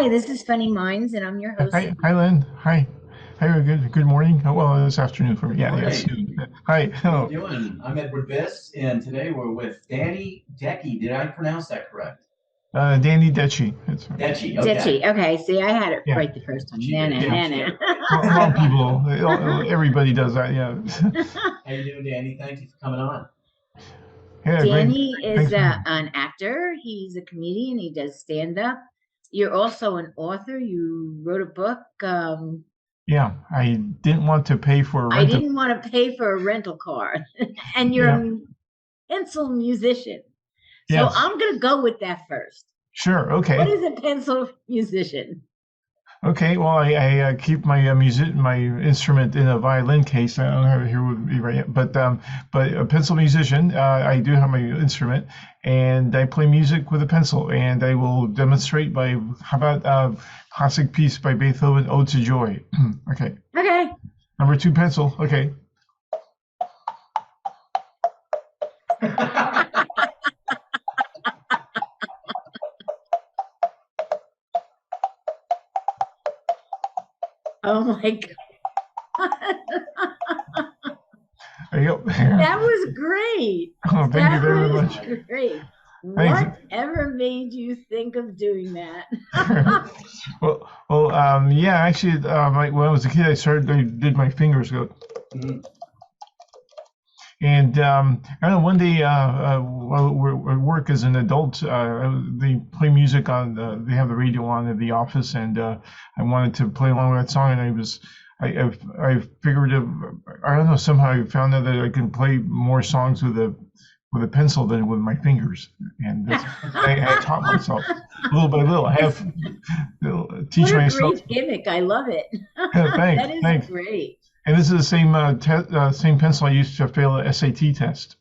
Hi, this is Funny Minds, and I'm your host. Hi, Lynn. Hi. Hi, good morning. Oh, well, it's afternoon for me. Good Yeah, it's morning. noon. Hi. How you Hello. doing? I'm Edward Biss, and today we're with Danny Dechi. Did I pronounce that correct? Danny Dechi. It's Dechi. Okay. Ditchy. Okay, see, I had it yeah, right the first time. She Na did. na yeah. na She got it A lot of right. people, everybody does that. Yeah. How you doing, Danny? Thank you for coming on. Yeah, great. Danny is Thanks for having me. an actor. He's a comedian. He does stand up. You're also an author. You wrote a book. Yeah, I didn't want to pay for a I rental. didn't want to pay for a rental car, and you're Yeah. a pencil musician. So Yes. I'm going to go with that first. Sure. What Okay. is a pencil musician? Okay. Well, I keep my my instrument in a violin case. I don't have it here with me right yet, but a pencil musician. I do have my instrument, and I play music with a pencil. And I will demonstrate by how about classic piece by Beethoven, Ode to Joy. Okay. Okay. Number two, pencil. Okay. Oh my God. There you go. That was great. Oh, thank you That very was much. great. Thanks. Whatever made you think of doing that? Yeah. Actually, when I was a kid, I did my fingers go. Mhm. And I don't know, one day, while we're at work as an adult, they play music on, they have the radio on in the office, and I wanted to play along with that song, and I figured, I don't know, somehow I found out that I can play more songs with a pencil than with my fingers, and I taught myself little by little. I have to teach What a myself. great gimmick. I love it. Thanks, That is thanks. great. And this is the same pencil I used to fail a SAT test.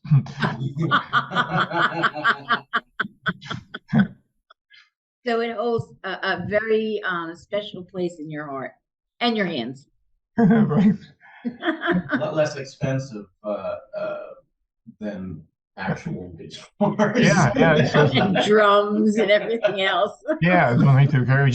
So it holds a very special place in your heart and your hands. Right. A lot less expensive than actual guitars. Yeah, it's just, And drums and everything else. yeah, I don't need to carry.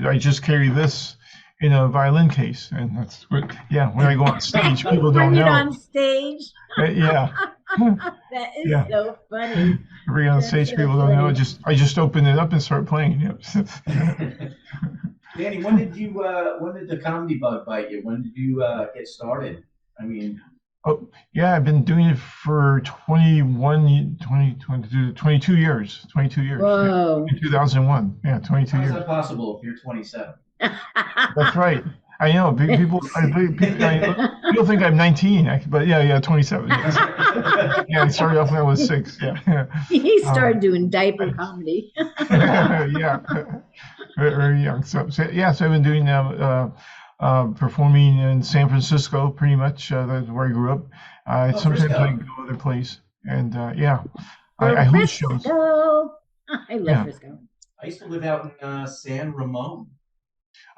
I just carry this in a violin case, and that's what. Yeah, when I go on stage, people don't Bring it know. on stage. Yeah, That is yeah. so funny. Bring it on That's stage, so people don't know. funny. I just open it up and start playing. Yep. Danny, when did the comedy bug bite you? When did you get started? I mean, Oh, yeah, I've been doing it for 22 years. 22 years. Yeah. Whoa. In 2001. Yeah, 22 how is years. that possible if you're 27? That's right. I know. People think I'm 19, but yeah, 27. Yes. Yeah, I started off when I was 6. Yeah. He Um, started doing diaper comedy. yeah, very young. So I've been doing performing in San Francisco, pretty much. That's where I grew up. Oh, Sometimes I Frisco. go other place, and yeah, I host shows. Frisco. I love Yeah. Frisco. I used to live out in San Ramon,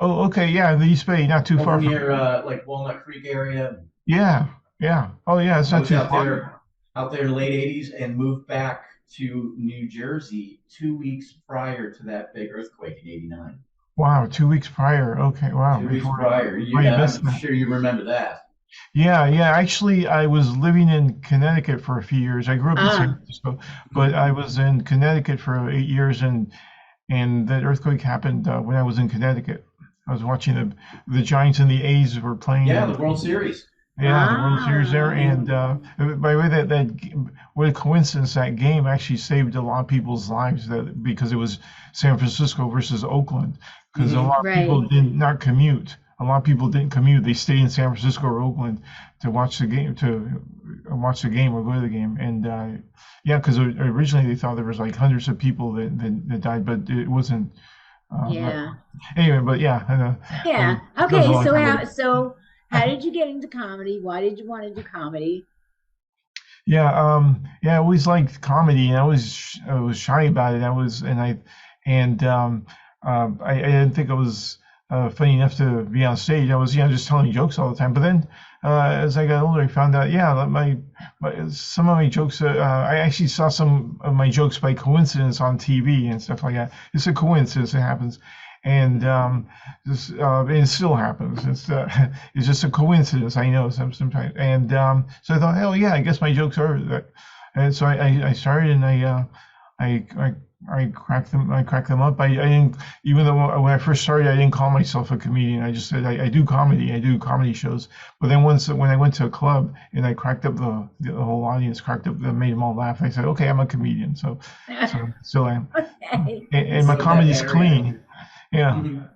Oh, okay. Yeah, the East Bay, not too over far from. near like Walnut Creek area. Yeah, yeah. Oh, yeah. It's I not was too far. out there in the late '80s, and moved back to New Jersey 2 weeks prior to that big earthquake in '89. Wow, 2 weeks prior. Okay, wow. 2 weeks Before prior, I missed I'm that. sure you remember that. Yeah, yeah. Actually, I was living in Connecticut for a few years. I grew up in San Ah, Francisco, but I was in Connecticut for 8 years, and that earthquake happened when I was in Connecticut. I was watching the Giants and the A's were playing, Yeah, and the World Series. yeah, the World Series there. ah. And by the way, what a coincidence, that game actually saved a lot of people's lives, because it was San Francisco versus Oakland, because a Hmm. lot of people Right. did not commute. A lot of people didn't commute. They stayed in San Francisco or Oakland to watch the game, or go to the game. And yeah, because originally they thought there was like hundreds of people that died, but it wasn't. But Yeah. anyway, but yeah, Yeah. that was a Okay. long time ago. How did you get into comedy? Why did you want to do comedy? Yeah, yeah, I always liked comedy, and I was shy about it. And I didn't think I was funny enough to be on stage. I was, just telling jokes all the time. But then, as I got older, I found out, yeah, that some of my jokes, I actually saw some of my jokes by coincidence on TV and stuff like that. It's a coincidence, it happens. And it still happens. It's just a coincidence. I know sometimes. And so I thought, hell yeah, I guess my jokes are that. And so I started, and I I I cracked them up. I didn't, even though when I first started, I didn't call myself a comedian. I just said I do comedy. I do comedy shows. But then once when I went to a club and I cracked up the whole audience, cracked up, that made them all laugh. I said, okay, I'm a comedian. So still am. Okay. And my So that comedy's area. clean. Yeah. Mhm.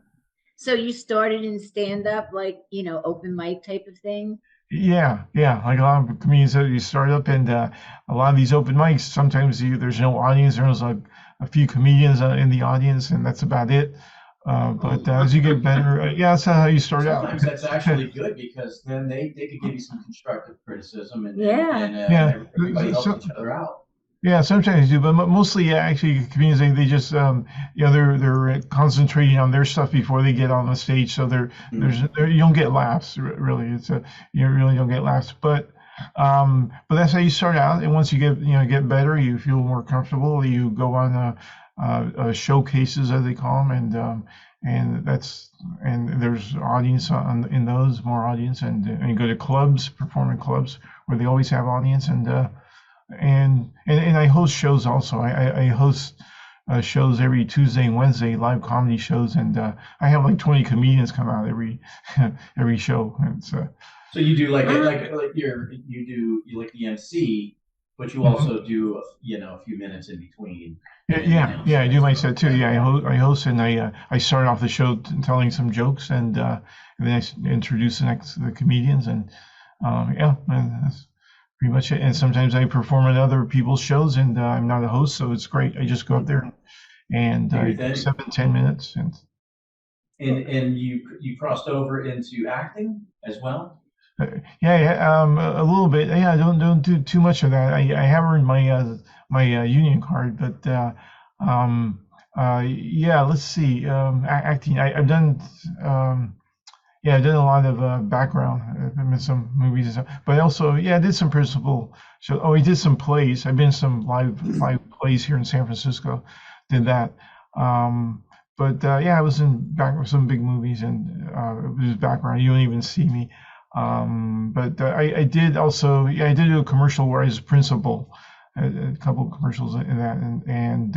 So you started in stand up, like, open mic type of thing? Yeah, yeah. Like a lot of comedians that you start up, and a lot of these open mics, sometimes there's no audience. There's like a few comedians in the audience, and that's about it. But as you get better, yeah, that's how you start out. Sometimes that's actually good because then they could give you some constructive criticism and Yeah. Yeah. everybody helps So, each other out. yeah, sometimes you do, but mostly, yeah, actually, comedians they just they're concentrating on their stuff before they get on the stage, so you don't get laughs really. You really don't get laughs, but that's how you start out, and once you get better, you feel more comfortable. You go on showcases as they call them, and there's audience in those, more audience, and you go to clubs, performing clubs where they always have audience, and I host shows also. I host shows every Tuesday and Wednesday, live comedy shows, and I have like 20 comedians come out every every show. It's So you do like Uh, you like the MC, but you Mhm. also do a few minutes in between, Yeah, and then you yeah, announce yeah. the I do next my show. set too. Yeah, I host, and I start off the show telling some jokes, and then introduce the comedians, and yeah, and that's pretty much it. And sometimes I perform at other people's shows, and I'm not a host, so it's great. I just go up there and Do I your do thing. 7-10 minutes, and And you crossed over into acting as well. yeah, yeah, a little bit. Yeah, I don't do too much of that. I have earned my union card, but um, yeah. Let's see. Acting. I've done. Yeah, I did a lot of background. I've been in some movies and stuff, but also, yeah, I did some principal. So, oh, I did some plays. I've been in some live plays here in San Francisco. Did that. Um, but yeah, I was in some big movies, and it was background. You don't even see me. But I did also, yeah, I did do a commercial where I was principal. A couple of commercials in that, and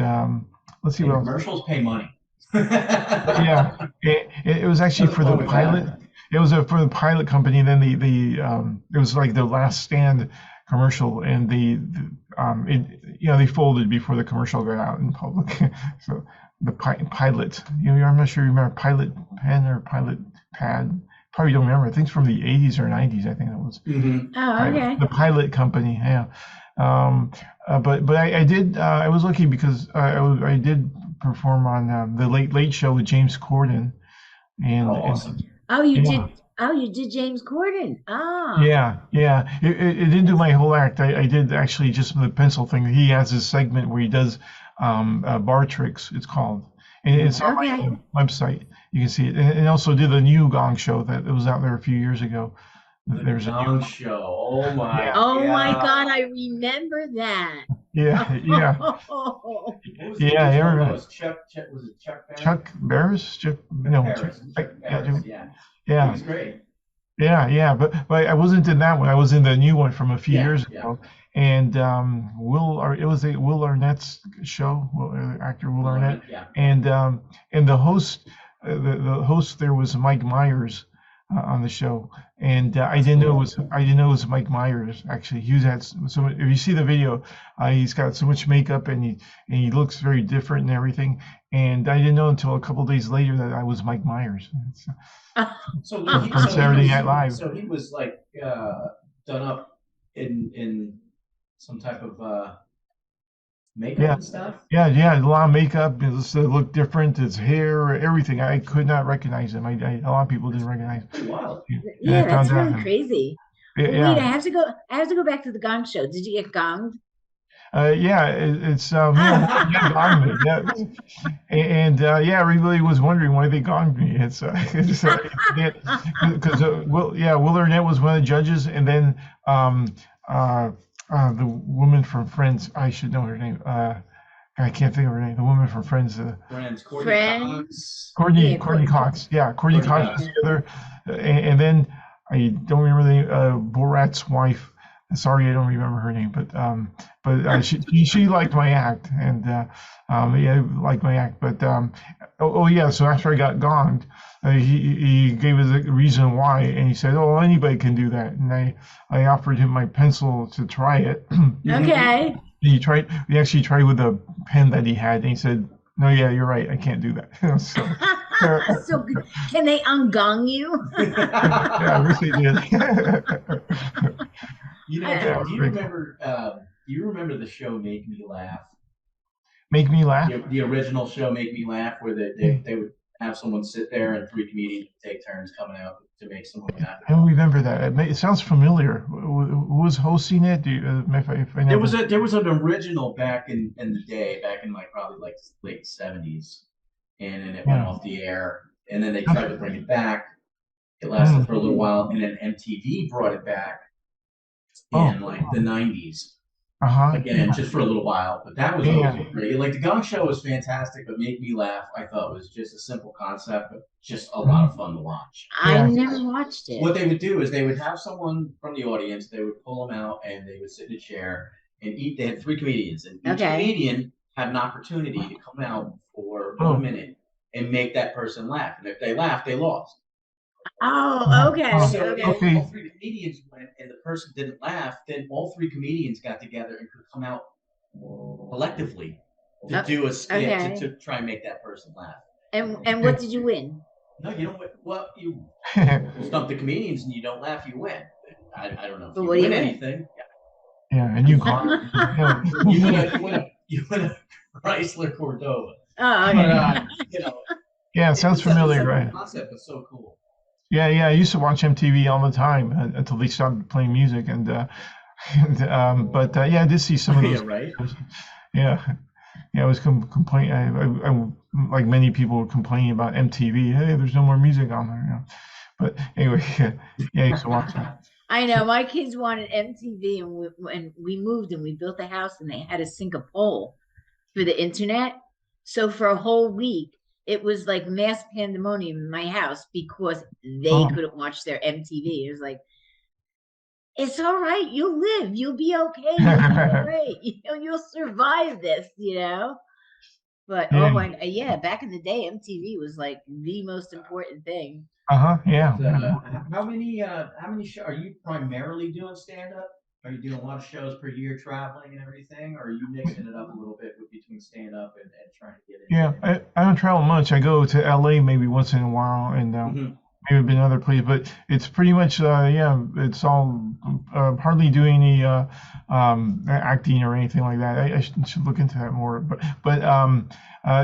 let's see And what else. commercials pay money. Yeah, it was actually Nothing for the wrong with pilot. that. It was for the pilot company. And then it was like the last stand commercial, and they folded before the commercial got out in public. So the pilot, I'm not sure you remember Pilot Pen or Pilot Pad. Probably don't remember. I think it's from the 80s or 90s. I think it was Mhm. Oh, okay. the pilot company. Yeah. Um, but I did. I was lucky because I did perform on the Late Late Show with James Corden, Oh, and awesome. Oh, you yeah, did. Oh, you did James Corden. Ah. yeah. It didn't do my whole act. I did actually just the pencil thing. He has this segment where he does bar tricks. It's called, and it's on Okay. my website. You can see it, and also did the new Gong Show that was out there a few years ago. The There's a new, Gong Show. Oh my yeah, Oh my God. God, I remember that. yeah. Oh, What was the Yeah, original? yeah. That was Chuck. Was it Chuck Barris? Chuck Barris? No, Barris. Chuck yeah, Barris. Yeah. He yeah, was great. yeah. But I wasn't in that one. I was in the new one from a few Yeah. years Yeah. ago. And it was a Will Arnett's show, actor Will Arnett, Yeah. and the host there was Mike Myers on the show, and I didn't know it was Mike Myers actually. He was at so if you see the video, he's got so much makeup, and he looks very different and everything. And I didn't know until a couple days later that I was Mike Myers. So From Saturday Night Live. So he was like done up in some type of makeup Yeah, and stuff. yeah. A lot of makeup. It looked different. His hair, everything. I could not recognize him. A lot of people didn't recognize him. Pretty wild. And I yeah, that's found out. really crazy. Yeah, Well, wait, yeah. I have to go back to the Gong Show. Did you get gonged? Yeah, it's yeah, gonged me. Yeah, and yeah, everybody was wondering why they gonged me. It's because Will Arnett was one of the judges, and then the woman from Friends, I should know her name. I can't think of her name. The woman from Friends. Friends, Courtney Friends. Cox. Courtney Yeah, Courtney Cox. Yeah, Courtney Courtney Cox Cox. was the other, and then I don't remember the Borat's wife. Sorry, I don't remember her name, but she liked my act, and yeah, liked my act. But oh yeah, so after I got gonged, he gave us a reason why, and he said, "Oh, anybody can do that." And I offered him my pencil to try it. Okay. He actually tried with a pen that he had, and he said, "No, yeah, you're right. I can't do that." So, So good. Can they ungong you? yeah, I wish they did. You know, Yeah, do you pretty cool. remember? Do you remember the show Make Me Laugh? Make me laugh. The original show Make Me Laugh, where they would have someone sit there and three comedians would take turns coming out to make someone laugh. I don't remember that. It sounds familiar. Who was hosting it? Do you, if I know There was an original back in the day, back in like probably like late '70s, and then it went Yeah. off the air, and then they tried to bring it back. It Mm. lasted for a little while, and then MTV brought it back Oh. in like the '90s. Uh-huh. Again, just for a little while, but that was Yeah. always great. Like the Gong Show was fantastic, but Make Me Laugh, I thought was just a simple concept, but just a lot of fun to watch. I Yeah. never watched it. What they would do is they would have someone from the audience, they would pull them out, and they would sit in a chair and eat. They had three comedians, and each Okay. comedian had an opportunity to come out for Oh. 1 minute and make that person laugh. And if they laughed, they lost. Oh, okay. So Okay. if all three comedians went and the person didn't laugh, then all three comedians got together and could come out collectively to do a skit Okay. to try and make that person laugh. And what did you win? No, you don't. Well, you stump the comedians and you don't laugh, you win. I don't know if But you what do win you win? anything. Yeah, and you got You win a Chrysler Cordova. Oh, But, okay. you know, yeah, it sounds familiar, the right? concept was so cool. Yeah, I used to watch MTV all the time until they stopped playing music, but yeah, I did see some of those. Yeah, right. Yeah, I was complaining. I like many people were complaining about MTV. Hey, there's no more music on there. You know? But anyway, yeah, I used to watch that. I know my kids wanted MTV, and we moved and we built a house, and they had to sink a pole for the internet. So for a whole week, it was like mass pandemonium in my house because they couldn't watch their MTV. It was like, it's all right. You'll live. You'll be okay. You'll be great. You'll survive this. But Yeah. oh my, yeah, back in the day, MTV was like the most important thing. Yeah. How many shows are you primarily doing stand up? Are you doing a lot of shows per year, traveling and everything, or are you mixing it up a little bit between stand up and trying to get in? Yeah, I don't travel much. I go to LA maybe once in a while, and maybe I've been other places, but it's pretty much yeah, it's all hardly doing any acting or anything like that. I should look into that more, but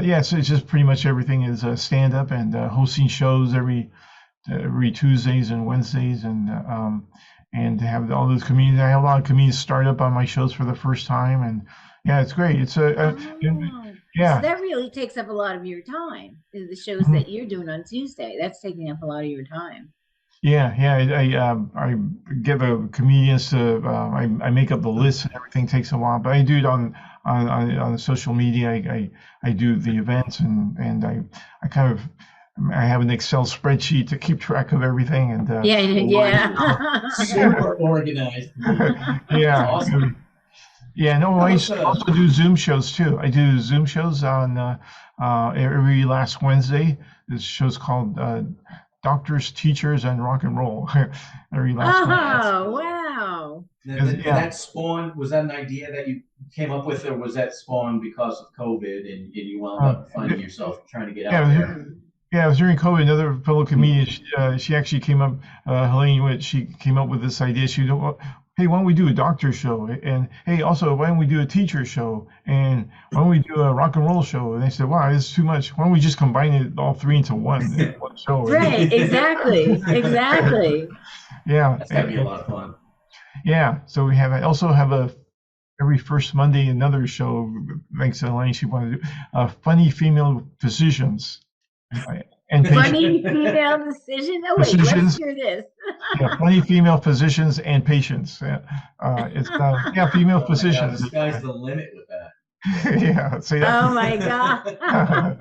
yeah, so it's just pretty much everything is stand up and hosting shows every Tuesdays and Wednesdays, and to have all those comedians. I have a lot of comedians start up on my shows for the first time, and yeah, it's great. It's yeah. So that really takes up a lot of your time. The shows that you're doing on Tuesday, that's taking up a lot of your time. Yeah. I get the comedians to I make up the list, and everything takes a while, but I do it on social media. I do the events, and I kind of. I have an Excel spreadsheet to keep track of everything, and yeah. Super organized. Yeah. Awesome. Yeah, no, I also do Zoom shows too. I do Zoom shows on every last Wednesday. This show's called Doctors, Teachers, and Rock and Roll. Every last Wednesday. Oh, wow. Did that spawn? Was that an idea that you came up with, or was that spawned because of COVID and you wound up finding yourself trying to get out there? Yeah, it was during COVID. Another fellow comedian, she actually came up, Helene Witt, she came up with this idea. She said, hey, why don't we do a doctor show? And hey, also, why don't we do a teacher show? And why don't we do a rock and roll show? And they said, wow, this is too much. Why don't we just combine it all three into one show? Right, exactly. Yeah. That's gotta be a lot of fun. Yeah, so I also have every first Monday another show, thanks to Elaine, she wanted to do funny female physicians. And funny female decision. Oh wait, let's hear this. Yeah, funny female physicians and patients. It's female physicians. The sky's the limit with that. Yeah, see Oh my God. that.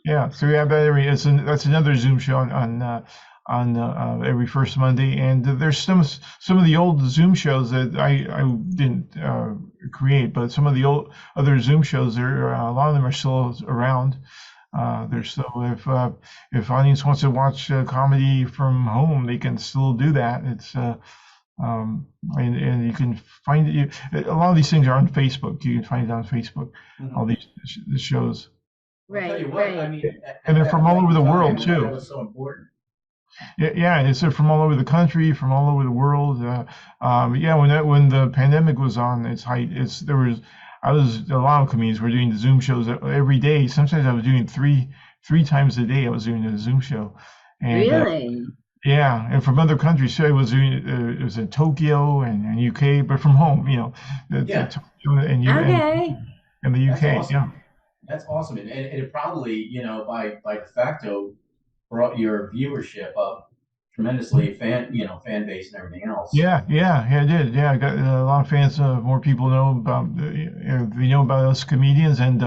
Yeah, so we have that every. That's another Zoom show on every first Monday, and there's some of the old Zoom shows that I didn't create, but some of the old other Zoom shows there, a lot of them are still around. There's still if audience wants to watch comedy from home, they can still do that. It's and you can find it. A lot of these things are on Facebook. You can find it on Facebook. All Mhm. these shows. Well, I'll tell you Right, what, I right. mean, And at they're that from all point over in the world time, that too. was so important. Yeah, yeah, it's from all over the country, from all over the world. Yeah, when the pandemic was on its height, I was a lot of comedians were doing the Zoom shows every day. Sometimes I was doing three times a day. I was doing a Zoom show, and Really? yeah, and from other countries. So I was doing it was in Tokyo and UK, but from home, Yeah, Tokyo and you Okay. and the that's UK. awesome. Yeah, That's awesome. And it probably, by de facto brought your viewership up tremendously, fan base and everything else. yeah, I did. Yeah, I got a lot of fans. More people know about they know about us comedians, and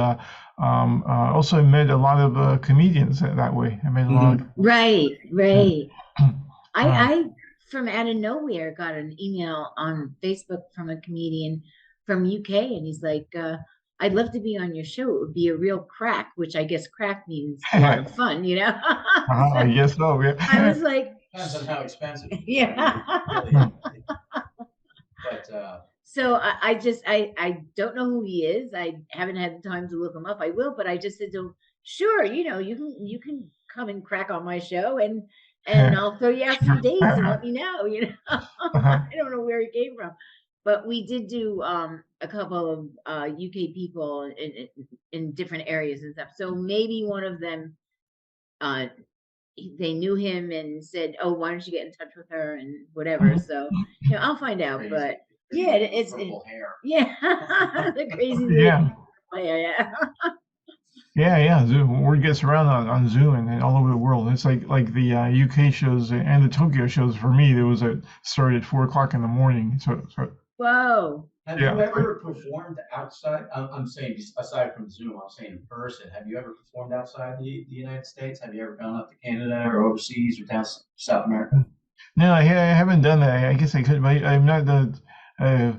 also I met a lot of comedians that way. I met a lot. Hmm. Right, Yeah. right. Uh, I from out of nowhere got an email on Facebook from a comedian from UK, and he's like, I'd love to be on your show. It would be a real crack, which I guess crack means a lot of fun, you know? I So guess so. I Yeah. was like, Depends on how expensive it is. I mean, yeah. really, but So I don't know who he is. I haven't had the time to look him up. I will, but I just said to him, sure, you can come and crack on my show, and I'll throw you out some dates and let me know, I don't know where he came from. But we did do a couple of UK people in different areas and stuff. So maybe one of them uh they knew him and said, "Oh, why don't you get in touch with her and whatever." So, I'll find out. crazy, But yeah, purple hair. yeah, the crazy lady. Yeah. Yeah, Yeah. Zoom word gets around on Zoom and all over the world. It's like the UK shows and the Tokyo shows for me. There was a started at 4 o'clock in the morning. So whoa. Have you yeah. ever performed outside? I'm saying just aside from Zoom, I'm saying in person. Have you ever performed outside the United States? Have you ever gone up to Canada or overseas or down South America? No, I haven't done that. I guess I could, but I'm not the. Uh,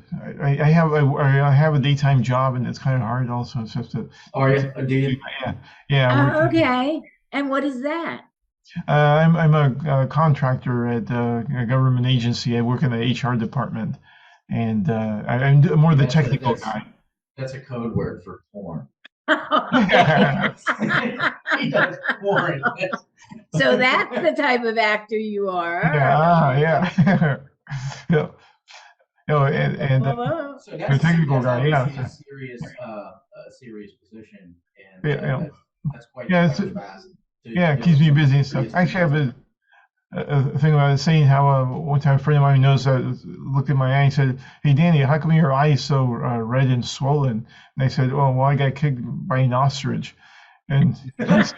I have a daytime job and it's kind of hard also. It's just to, Are you? Or do you? yeah, yeah. I work. Oh, okay. And what is that? I'm a contractor at a government agency. I work in the HR department, and I'm more the That's a, technical that's guy. that's a code word for porn. Okay. He does porn. So that's the type of actor you are. All Yeah, right. yeah. Yeah. And Whoa. So the technical that's guy, yeah. obviously a serious position, and Yeah, yeah. that's quite Yeah, quite fast. yeah, To it go keeps me from busy and stuff. 3 to Actually, I have 2000. a thing about it saying how one time a friend of mine knows looked at my eye and said, "Hey, Danny, how come your eye is so red and swollen?" And I said, "Oh, well, I got kicked by an ostrich." And he said,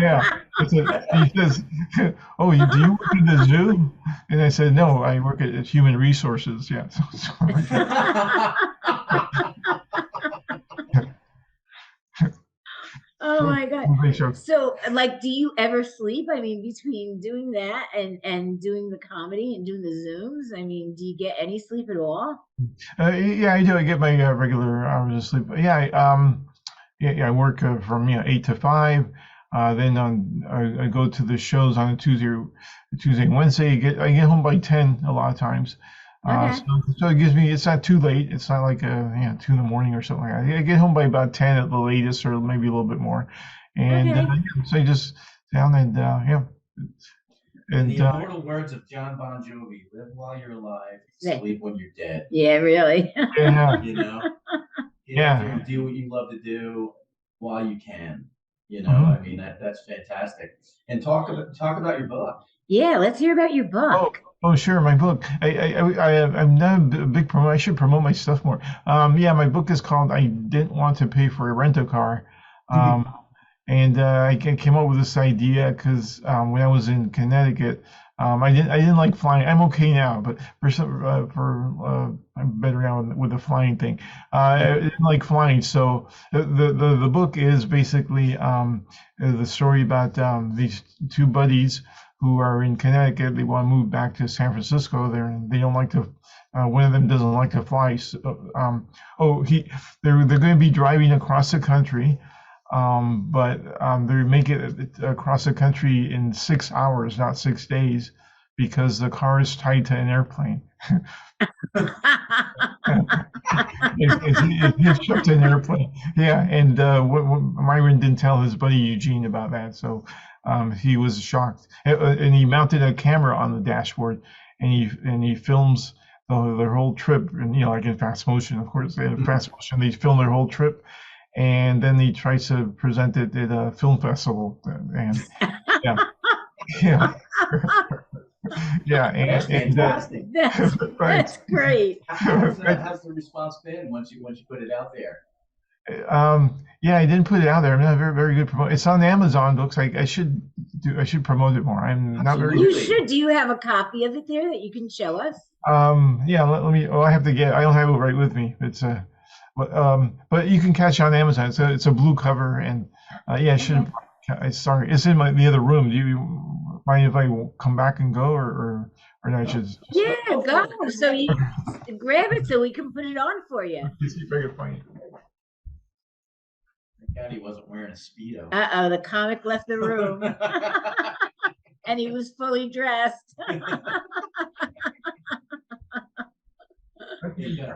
"Yeah." He says, "Oh, do you work in the zoo?" And I said, "No, I work at Human Resources." Yeah. Oh my God. So, So, like, do you ever sleep? I mean, between doing that and doing the comedy and doing the Zooms, I mean, do you get any sleep at all? yeah, I do. I get my regular hours of sleep. Yeah, yeah, I work from 8 to 5. Then I go to the shows on a Tuesday and Wednesday. I get home by 10 a lot of times. Okay. So it gives me. It's not too late. It's not like 2 in the morning or something like that. I get home by about 10 at the latest, or maybe a little bit more. And Okay. yeah, so I just down and yeah, In the and immortal words of John Bon Jovi, live while you're alive, Yeah. sleep when you're dead. Yeah, really. yeah, You know, get out there yeah. and do what you love to do while you can. Mhm. I mean that's fantastic. And talk about your book. Yeah, let's hear about your Oh, book. oh, sure. My book. I'm not a big promoter. I should promote my stuff more. Yeah, my book is called "I Didn't Want to Pay for a Rent-A-Car," and came up with this idea because when I was in Connecticut, I didn't like flying. I'm okay now, but I'm better now with the flying thing. I didn't like flying, so the book is basically the story about these two buddies who are in Connecticut. They want to move back to San Francisco. They don't like to. One of them doesn't like to fly. So, oh, they're going to be driving across the country, but they make it across the country in 6 hours, not 6 days, because the car is tied to an airplane. It's shipped to an airplane. Yeah, and Myron didn't tell his buddy Eugene about that, so he was shocked. And he mounted a camera on the dashboard, and he films their whole trip, and like in fast motion, of course. They had fast motion. They film their whole trip, and then he tries to present it at a film festival, and yeah, yeah. Yeah, That's fantastic. That's great. How's the response been once you put it out there? Yeah, I didn't put it out there. I'm not very very good promote. It's on Amazon books. I should promote it more. I'm not very. You should. Do you have a copy of it there that you can show us? Yeah. Let me. Oh, I have to get. I don't have it right with me. But you can catch it on Amazon. It's a blue cover, and yeah, I should. Sorry, it's in the other room. Do you mind if I come back and go, or not? Yeah, go. So you grab it so we can put it on for you. Let's see if I can find it. Thank God he wasn't wearing a Speedo. Uh-oh, the comic left the room. And he was fully dressed. You gotta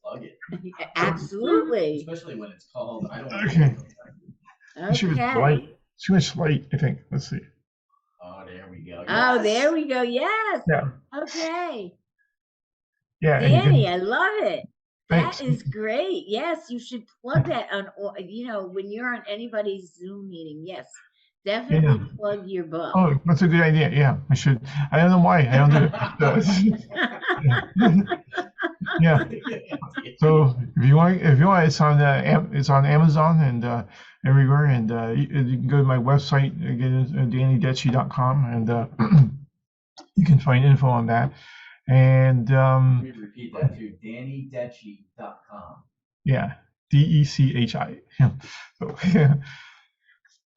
plug it. Absolutely. Especially when it's called. I don't. Okay. Okay. Too much light, I think. Let's see. Oh, there we go. Yes. Oh, there we go. Yes. Yeah. Okay. Yeah. Danny, I love it. Thanks. That is great. Yes, you should plug that on, when you're on anybody's Zoom meeting. Yes, definitely plug your book. Oh, that's a good idea. Yeah, I should. I don't know why I don't do it. Yeah. So if you want, it's on Amazon and everywhere, and you can go to my website again, DannyDechi.com, and you can find info on that. And repeat that too, DannyDechi.com. Yeah, DECHI. So yeah.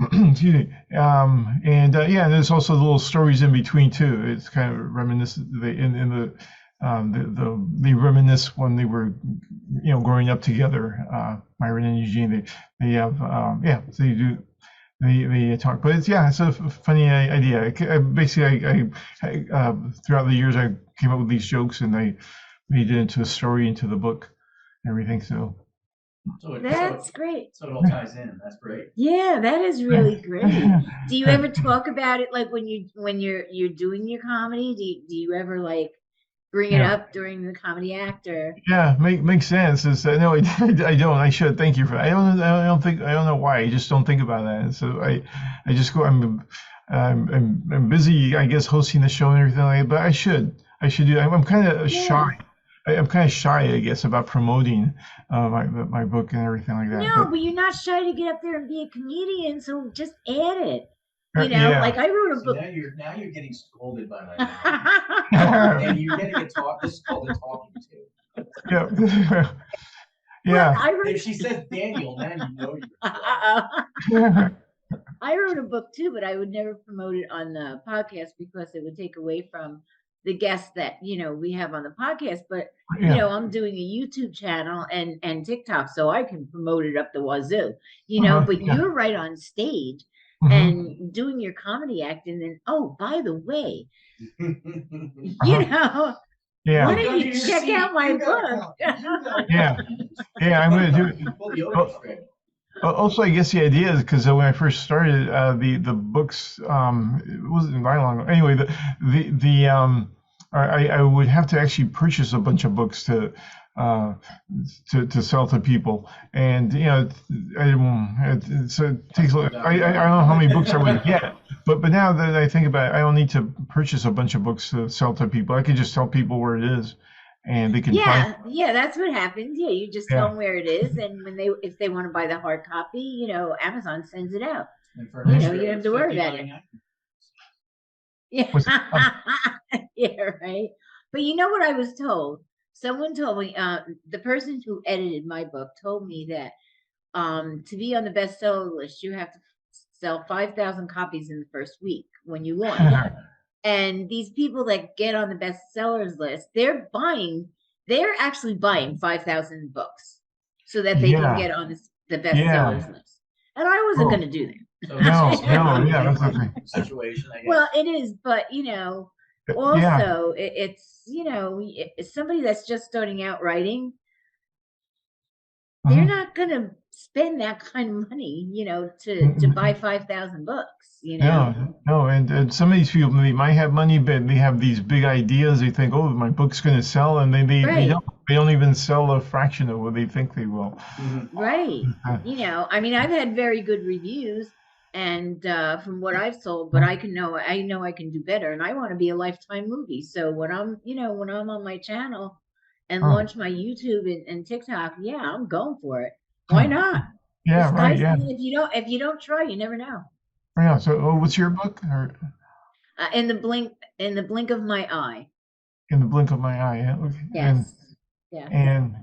Excuse me. And yeah, there's also little stories in between too. It's kind of reminiscent. They reminisce when they were, growing up together. Myron and Eugene. They have So they do. They talk, but it's a funny idea. Basically, I throughout the years I came up with these jokes, and I made it into a story, into the book, and everything. So that's great. So it all ties in. That's great. Yeah, that is really great. Do you ever talk about it like when you're doing your comedy? Do you ever like bring it up during the comedy act, or? Yeah, makes sense. No, I don't. I should. Thank you for that. I don't know why. I just don't think about that. So I just go. I'm busy, I guess, hosting the show and everything like that. But I should do. I'm kind of shy. I'm kind of shy, I guess, about promoting my book and everything like that. No, but you're not shy to get up there and be a comedian. So just add it. Like I wrote a book. Now you're getting scolded by my mom. And you're getting this is called a talking to. Yeah. Yeah. Well, if she says Daniel, now you know you're I wrote a book too, but I would never promote it on the podcast because it would take away from the guests that we have on the podcast. But I'm doing a YouTube channel and TikTok, so I can promote it up the wazoo. But you're right on stage. Mm-hmm. And doing your comedy act, and then by the way, why don't you check out my book? Yeah, I'm going to do it. Also, I guess the idea is because when I first started the books, it wasn't very long ago. Anyway, I would have to actually purchase a bunch of books to sell to people, and it takes. I don't know how many books I would get, but now that I think about it, I don't need to purchase a bunch of books to sell to people. I could just tell people where it is, and they can. That's what happens. Yeah, you just tell them where it is, and if they want to buy the hard copy, Amazon sends it out. You don't have to worry about it. Yeah. What's Yeah, right. But you know what I was told? Someone told me, the person who edited my book told me that to be on the bestseller list, you have to sell 5,000 copies in the first week when you launch. And these people that get on the bestsellers list, they're actually buying 5,000 books so that they can Yeah, get on the yeah. bestsellers list. And I wasn't Oh, going to do So that. it's no, a no, yeah, that's the win-win thing. situation, I guess. Well, it is, but Yeah. also it's it's somebody that's just starting out writing, they're Mhm. not gonna spend that kind of money, to buy 5,000 books. No, no, and some of these people they might have money, but they have these big ideas. They think, oh, my book's going to sell, and Right, they don't even sell a fraction of what they think they will. Mhm. right. Uh, I mean, I've had very good reviews and from what I've sold, but I know I can do better, and I want to be a lifetime movie. So when I'm on my channel and oh, launch my YouTube and TikTok, yeah, I'm going for it. Why oh, not? The yeah, right, sky's the yeah, limit. If you don't try, you never know. yeah. So, what's your book? Or In the blink of my eye. in the blink of my eye, yeah. Okay. Yes. Yes. And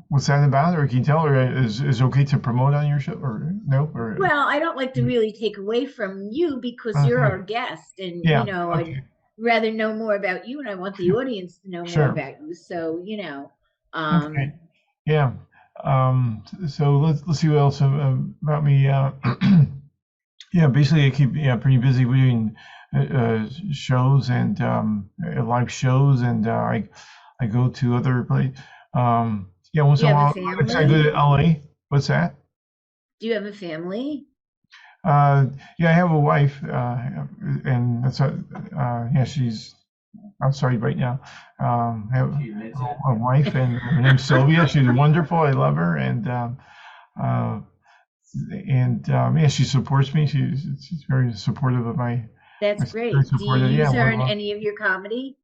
what's that about? Or can you tell? Or is it okay to promote on your show? Or no? Or Well, I don't like to really take away from you because you're okay, our guest, and yeah, I'd okay, rather know more about you, and I want the audience to know more sure, about you. So, okay, yeah. So let's see what else about me. Yeah, basically I keep pretty busy doing shows and live shows, and I go to other places. Yeah, once do in you a have a while I go family? to LA. What's that? Do you have a family? Uh, yeah, I have a wife, and that's yeah, she's outside right now. I have She admits it. a wife, and her name's Sylvia. She's wonderful. I love her, uh, yeah, she supports me. She's very supportive of That's very great. Do you supportive. Yeah, use her in any of your comedy?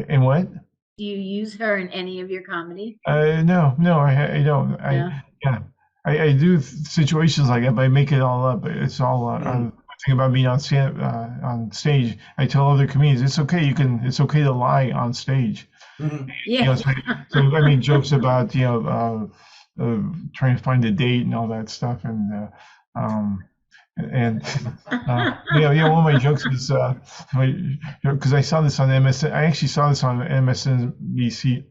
and what? Do you use her in any of your comedy? No, no, I don't. No. Yeah, I do situations like that, but I make it all up. It's all Mhm. thing about being on stage. I tell other comedians it's okay. It's okay to lie on stage. Mhm. You Yeah. know, so I make jokes about trying to find a date and all that stuff, and yeah, one of my jokes is because I saw this on MSN. I actually saw this on MSNBC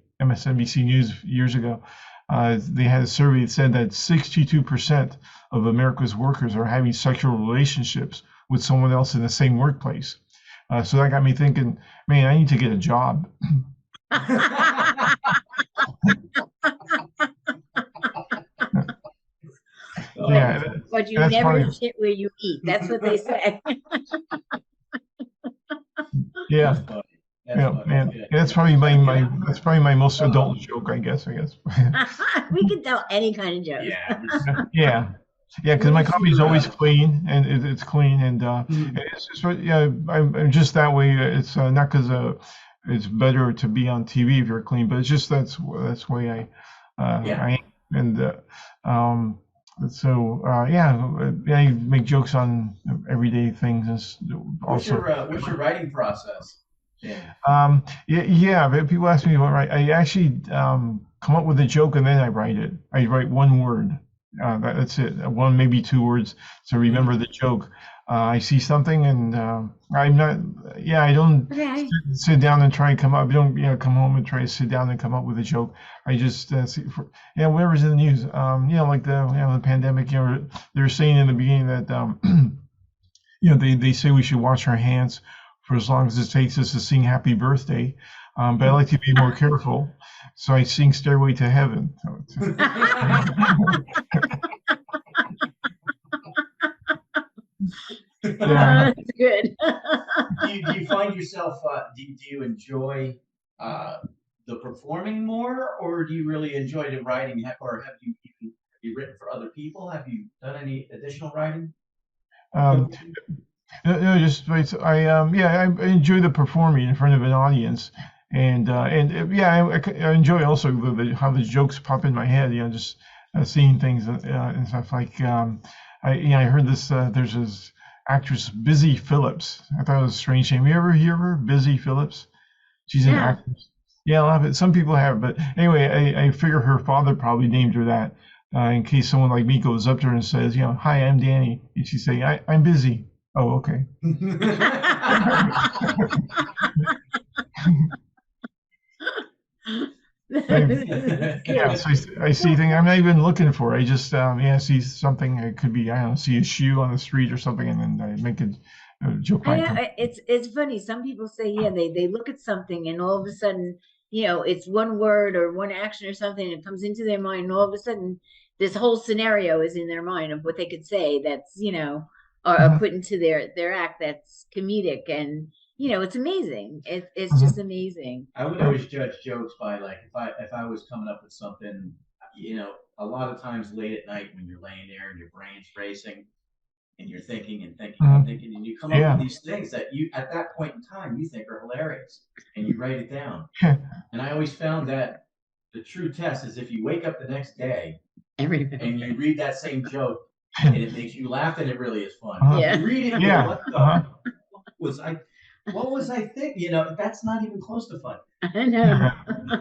News years ago. They had a survey that said that 62% of America's workers are having sexual relationships with someone else in the same workplace. So that got me thinking, man, I need to get a job. Oh, but Yeah, but you that's never probably shit where you eat. That's what they say. yeah. that's funny. That's Yeah, funny. That's man, good. that's probably that's probably my most adult joke, I guess. We can tell any kind of jokes. Yeah. Yeah, yeah, because my What's coffee's your always clean and it's clean, and mhm. it's just yeah, I'm just that way. It's not because it's better to be on TV if you're clean, but it's just that's the way Yeah. I am, and so yeah, I make jokes on everyday things and also. What's your writing process? Yeah. Yeah, yeah, but people ask me what write. I actually come up with a joke and then I write it. I write one word. That's it. One, maybe two words to remember the joke. I see something and I'm not. Yeah, I don't Okay. sit down and try and come up. I don't come home and try to sit down and come up with a joke. I just yeah, whatever's in the news. Like the pandemic. They're saying in the beginning that they say we should wash our hands for as long as it takes us to sing Happy Birthday. But I like to be more careful, so I sing Stairway to Heaven. Yeah. That's good. Do you find yourself do you enjoy the performing more, or do you really enjoy the writing? Or have you written for other people? Have you done any additional writing? Um, no, just I enjoy the performing in front of an audience, and yeah, I enjoy also how the jokes pop in my head. Just seeing things and stuff like I heard this. There's this actress Busy Phillips. I thought it was a strange name. You ever hear of her, Busy Phillips? She's an Yeah. actress. Yeah, a lot of it. Some people have, but anyway, I figure her father probably named her that in case someone like me goes up to her and says, "Hi, I'm Danny," and she's saying, "I'm busy." Oh, okay. Yeah, so I see things I'm not even looking for. I just see something. It could be, I don't know, see a shoe on the street or something, and then I make a joke I by know it. it's funny. Some people say, yeah, they look at something and all of a sudden, it's one word or one action or something, and it comes into their mind, and all of a sudden, this whole scenario is in their mind of what they could say that's, or Mhm, put into their act that's comedic, and it's amazing. It's just mhm. amazing. I would always judge jokes by like if I was coming up with something, a lot of times late at night when you're laying there and your brain's racing and you're thinking and thinking and Mhm. thinking and you come up with Yeah. these things that you at that point in time you think are hilarious and you write it down. And I always found that the true test is if you wake up the next day and you read that same joke and it makes you laugh and it really is fun. Uh-huh. If Yeah. you read it and go, Yeah. what the Uh-huh. was I what was I thinking? That's not even close to fun. I know.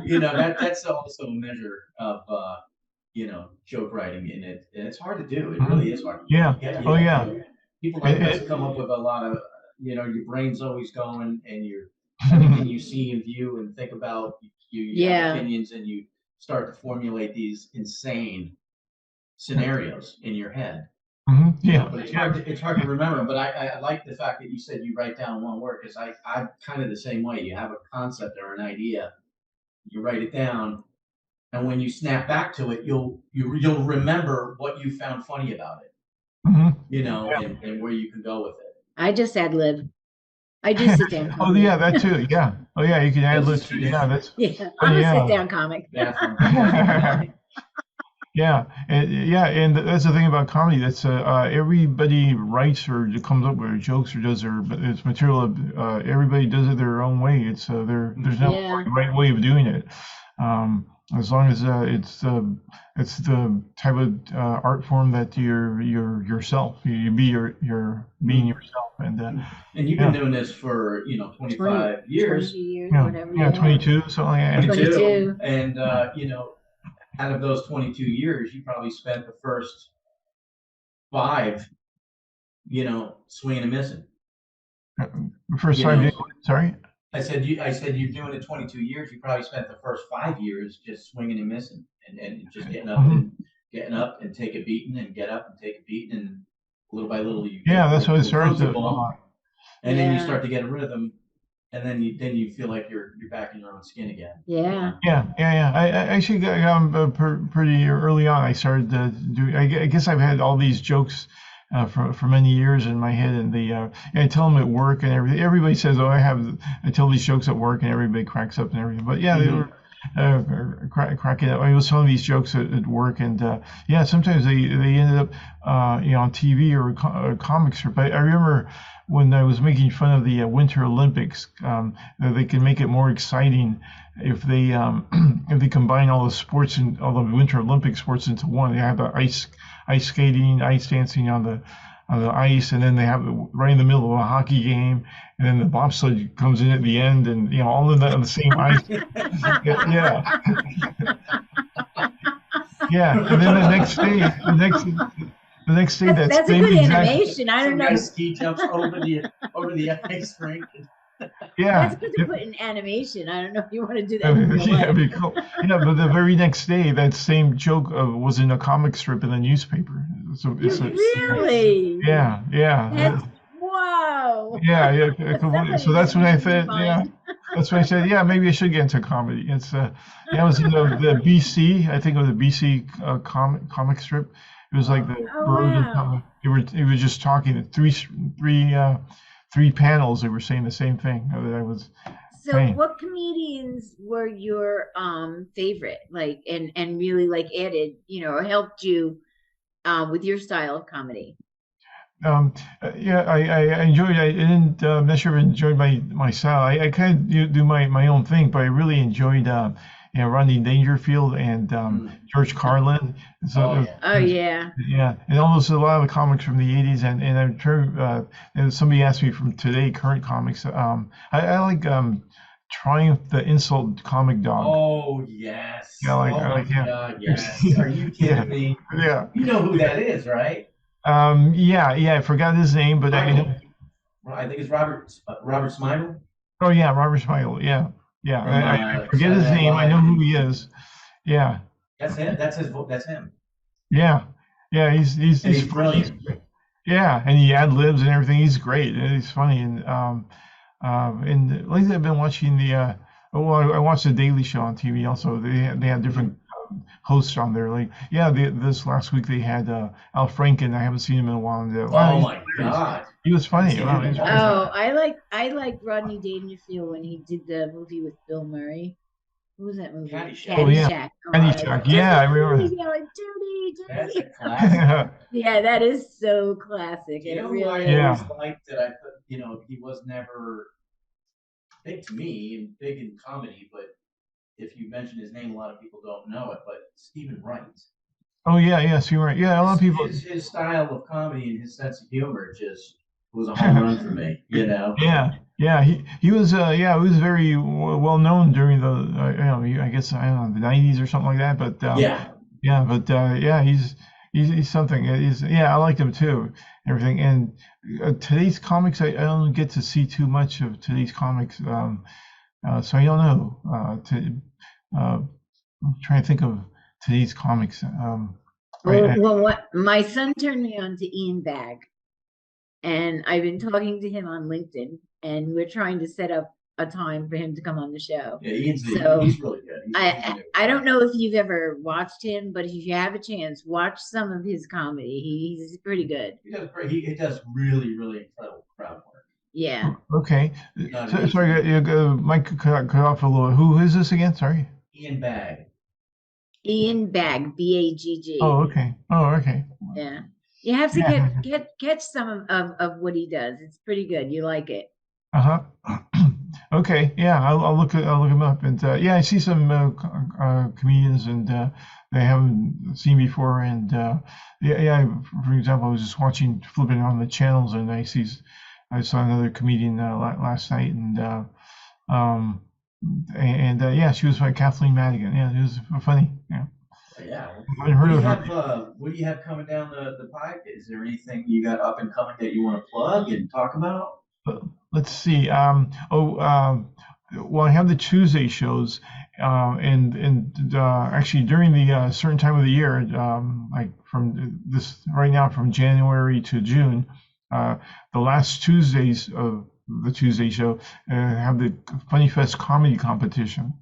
That's also a measure of joke writing in it, and it's hard to do. It Mhm. really is hard. Yeah. Oh, yeah. People It, like us it, come up with a lot of your brain's always going, and everything you see and view and think about, you have Yeah. opinions, and you start to formulate these insane scenarios in your head. Yeah. But it's Yeah. hard to remember. But I like the fact that you said you write down one word because I'm kind of the same way. You have a concept or an idea, you write it down, and when you snap back to it, you'll remember what you found funny about it, Mhm. and where you can go with it. I just ad lib. I do sit down Oh, yeah, comedy. that too. Yeah. Oh, yeah, you can add Those list are too. two Yeah, different that's Yeah, I'm funny. a sit Yeah. down comic. bathrooms. Yeah, and that's the thing about comedy. That's everybody writes or comes up with jokes or does their it's material. Everybody does it their own way. There's no Yeah. right way of doing it. As long as it's the type of art form that you're yourself. You be your being yourself. And And you've been yeah, doing this for 20, 25 20 years, years, yeah, whatever. yeah. Yeah. 22, something like that. 22, 22. and out of those 22 years, you probably spent the first 5, swinging and missing. First You 5 days. know, Sorry. I said you're doing it 22 years. You probably spent the first 5 years just swinging and missing, and just Mhm. getting up and take a beating, and get up and take a beating, and little by little you Yeah, get that's what it more started to. comfortable, and then you Yeah. start to get a rhythm, and then you feel like you're back in your own skin again. Yeah. Yeah. I actually got pretty early on. I started to do. I guess I've had all these jokes for many years in my head, and I tell them at work and everything. Everybody says, "Oh, I tell these jokes at work," and everybody cracks up and everything. But yeah, they Mm-hmm. were cracking up. I was telling these jokes at work, and yeah, sometimes they ended up on TV or a comic strip. I remember when I was making fun of the Winter Olympics, that they can make it more exciting if they if they combine all the sports and all the Winter Olympic sports into one. They have the ice skating, ice dancing on the ice, and then they have right in the middle of a hockey game, and then the bobsled comes in at the end, and all in the same ice. Yeah, yeah. And then the next day, that That's a same good exact. animation. I don't Some guy know. ski jumps over the ice rink. Yeah. That's good to put in animation. I don't know if you want to do that in real Yeah, life. it'd be cool. But the very next day, that same joke was in a comic strip in the newspaper. So it's You a, really? yeah. That's wow. So Somebody's that's when I losing their said, yeah, mind. that's when I said, yeah, maybe I should get into comedy. Yeah, it was in the BC, I think it was the BC comic strip. It was like the Oh bird and wow. they were just talking three panels. They were saying the same thing that I was So saying. what comedians were your favorite? Like and really like added, or helped you with your style of comedy? Um, yeah, I enjoyed. I didn't. I'm not sure if I enjoyed my style. I kind of do my own thing, but I really enjoyed. Rodney Dangerfield and George Carlin. So Oh yeah. Oh yeah. yeah, and almost a lot of the comics from the '80s, and I'm sure and somebody asked me from today current comics. I like Triumph the Insult Comic Dog. Oh yes. Yeah, Oh I my like yeah. God, yes. Are you Yeah, kidding me? yeah. You know who that is, right? Yeah. I forgot his name, but I know. Smigel. Well, I think it's Robert Smigel Oh yeah, Robert Smigel. Yeah. from I forget Saturday his Night name. I know Live. who he is. Yeah, That's him. That's his. That's him. yeah, yeah. And He's he's funny. brilliant. Yeah, and he ad libs and everything. He's great. And he's funny. And lately I've been watching well, I watched the Daily Show on TV also. They had different hosts on there. Like yeah, this last week they had Al Franken. I haven't seen him in a while. And, wow, Oh he's my hilarious. God. He was I haven't funny. seen Wow, him in he's a long funny. Oh, time. I like Rodney Dangerfield when he did the movie with Bill Murray. What was that movie? Caddyshack. Oh yeah, Caddyshack. Oh my God. Caddyshack. Yeah, I He's remember. yelling, Judy, That's Judy. a classic. Yeah, that is so classic. You It know who I really is. always Yeah. liked that I thought, he was never big to me and big in comedy, but if you mention his name, a lot of people don't know it. But Stephen Wright, Oh yeah, yes, you're right. Yeah, a lot of people. his style of comedy and his sense of humor just was a home run for me. Yeah. He was yeah, he was very well known during the I guess I don't know the '90s or something like that. But Yeah. yeah, but yeah, he's something. Yeah, I liked him too. Everything and today's comics, I don't get to see too much of today's comics. So I don't know. I'm trying to think of today's comics. Well, what my son turned me on to Ian Bagg, and I've been talking to him on LinkedIn, and we're trying to set up a time for him to come on the show. Yeah, So he's really good. I don't know if you've ever watched him, but if you have a chance, watch some of his comedy. He's pretty good. He does really, really incredible crowd work. Yeah. Okay. Not So, an easy sorry, Mike cut off a little. Who is this again? Sorry. Ian Bagg. Ian Bagg, Bagg. Oh, okay. Oh, okay. Yeah. You have to Yeah. catch some of what he does. It's pretty good. You like it. Uh-huh. Okay. Yeah, I'll look him up. And yeah, I see some comedians and they haven't seen before. And yeah. For example, I was just flipping on the channels, and I saw another comedian last night, and yeah, she was like Kathleen Madigan. Yeah, it was funny. Yeah. Yeah. I haven't heard of her. What do you have coming down the pipe? Is there anything you got up and coming that you want to plug and talk about? Let's see. Well, I have the Tuesday shows, and actually during the certain time of the year, like from this right now from January to June, the last Tuesdays of the Tuesday show have the Funny Fest comedy competition.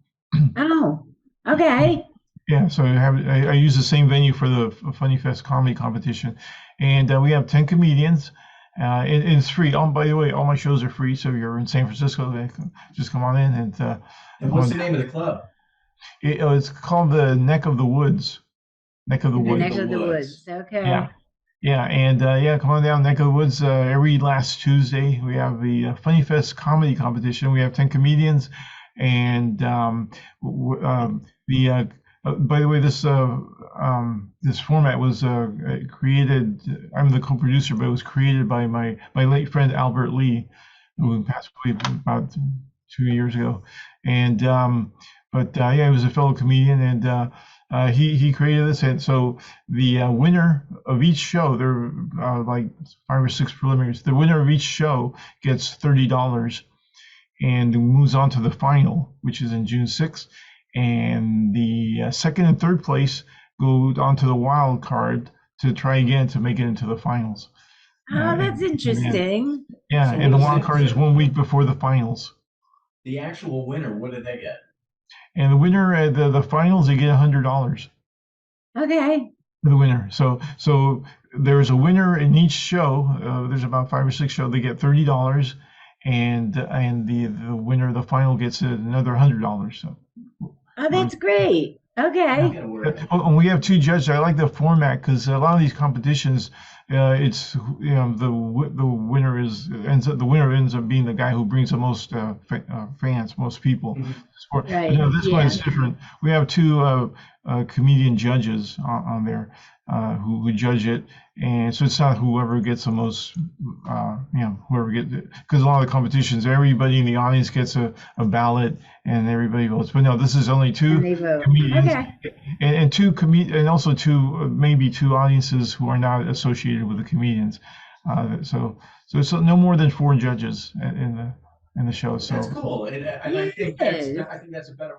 Oh, okay. Yeah, so I use the same venue for the Funny Fest comedy competition, and we have 10 comedians. It's free. Oh, by the way, all my shows are free. So if you're in San Francisco, just come on in. And what's the name of the club? It's called the Neck of the Woods. Neck of the The Woods. neck of the woods. Okay. Yeah, and yeah, come on down, Neck of the Woods. Every last Tuesday, we have the Funny Fest comedy competition. We have 10 comedians, and by the way, this format was created. I'm the co-producer, but it was created by my late friend Albert Lee, who passed away about 2 years ago. And but yeah, he was a fellow comedian, and he created this. And so the winner of each show, there are like 5 or 6 preliminaries. The winner of each show gets $30 and moves on to the final, which is in June 6th. And the second and third place go on to the wild card to try again to make it into the finals. Oh, that's interesting. Yeah, So and the what is wild it? card is 1 week before the finals. The actual winner, what did they get? And the winner at the finals, they get $100 Okay. for the winner. So there's a winner in each show. There's about 5 or 6 shows. They get $30, and the winner of the final gets another $100. So. Oh, that's great. Okay. Gotta work. And we have 2 judges. I like the format because a lot of these competitions, it's the winner ends up being the guy who brings the most fans, most people. Mhm. Sport. But Right, no, this one yeah. is different. We have two comedian judges on there who judge it, and so it's not whoever gets the most, whoever gets it, because a lot of the competitions, everybody in the audience gets a ballot and everybody votes. But no, this is only And two they vote. comedians Okay. and and also maybe two audiences who are not associated with the comedians. So it's no more than four judges in the show. So That's cool, and I think that's a better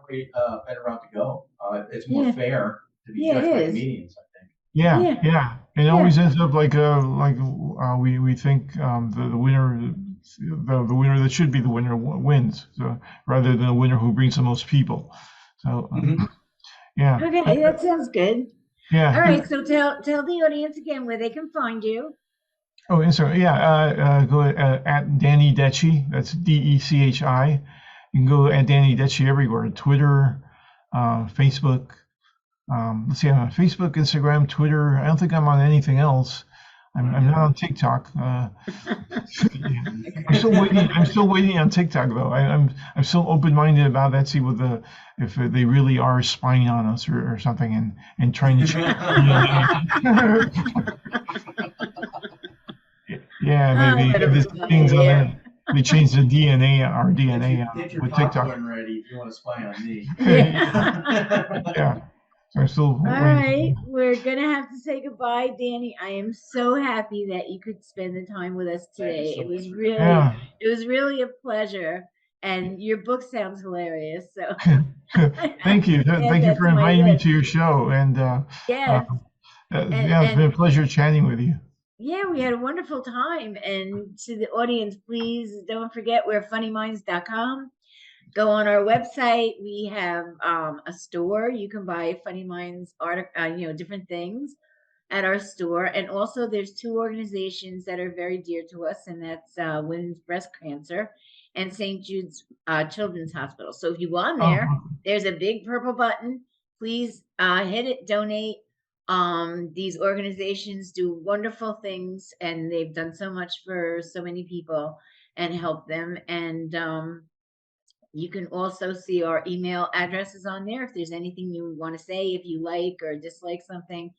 better route to go. It's more Yeah. fair to be Yeah, judged it by is. comedians, I think. yeah, Yeah. and it Yeah. always ends up like we think the winner. The winner that should be the winner wins, so, rather than the winner who brings the most people. So Mhm. yeah, Okay, that sounds good. yeah. All right, so tell the audience again where they can find you. Oh, Instagram. Yeah, go at Danny Dechi. That's Dechi. You can go at Danny Dechi everywhere. Twitter, Facebook. Let's see, I'm on Facebook, Instagram, Twitter. I don't think I'm on anything else. I'm not on TikTok. I'm still waiting. I'm still waiting on TikTok though. I'm still open-minded about that. See what if they really are spying on us or something and trying to change. Yeah, they that'll have be these funny, things on yeah. there. They changed the DNA, our DNA Get your with TikTok. popcorn ready if you want to spy on me. Yeah. So I'm still All waiting. right, we're gonna have to say goodbye, Danny. I am so happy that you could spend the time with us Thank you today. so It was much for really, Yeah. it was really a pleasure, and your book sounds hilarious. So Thank you. add Thank you that for to my inviting me list. to your show. And Yes, yeah, it's been a and pleasure chatting with you. yeah, we had a wonderful time. And to the audience, please don't forget we're funnyminds.com. Go on our website. We have a store. You can buy Funny Minds different things at our store. And also there's two organizations that are very dear to us, and that's Women's Breast Cancer and St. Jude's Children's Hospital. So if you go on there, Oh, there's a big purple button. Please hit it, donate. These organizations do wonderful things, and they've done so much for so many people and help them. And you can also see our email addresses on there. If there's anything you want to say, if you like or dislike something,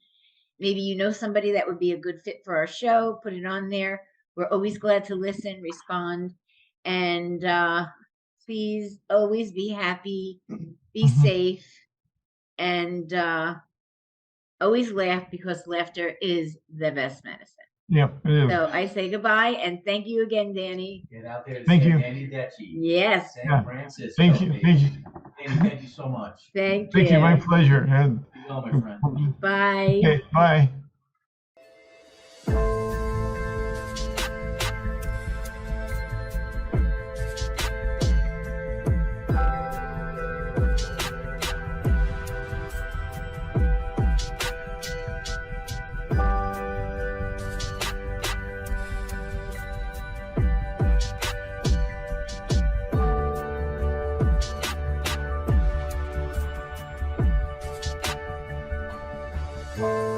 maybe you know somebody that would be a good fit for our show, put it on there. We're always glad to listen, respond, and please always be happy, be safe, and always laugh, because laughter is the best medicine. yeah, it is. So I say goodbye and thank you again, Danny. Get out there to Thank say you. Danny Dechi. Yes. San Yeah. Francisco. Thank you. baby. Thank you. Danny, thank you so much. Thank Thank you. My you. pleasure. And, Be well, my friend. Bye. okay, bye. Bye.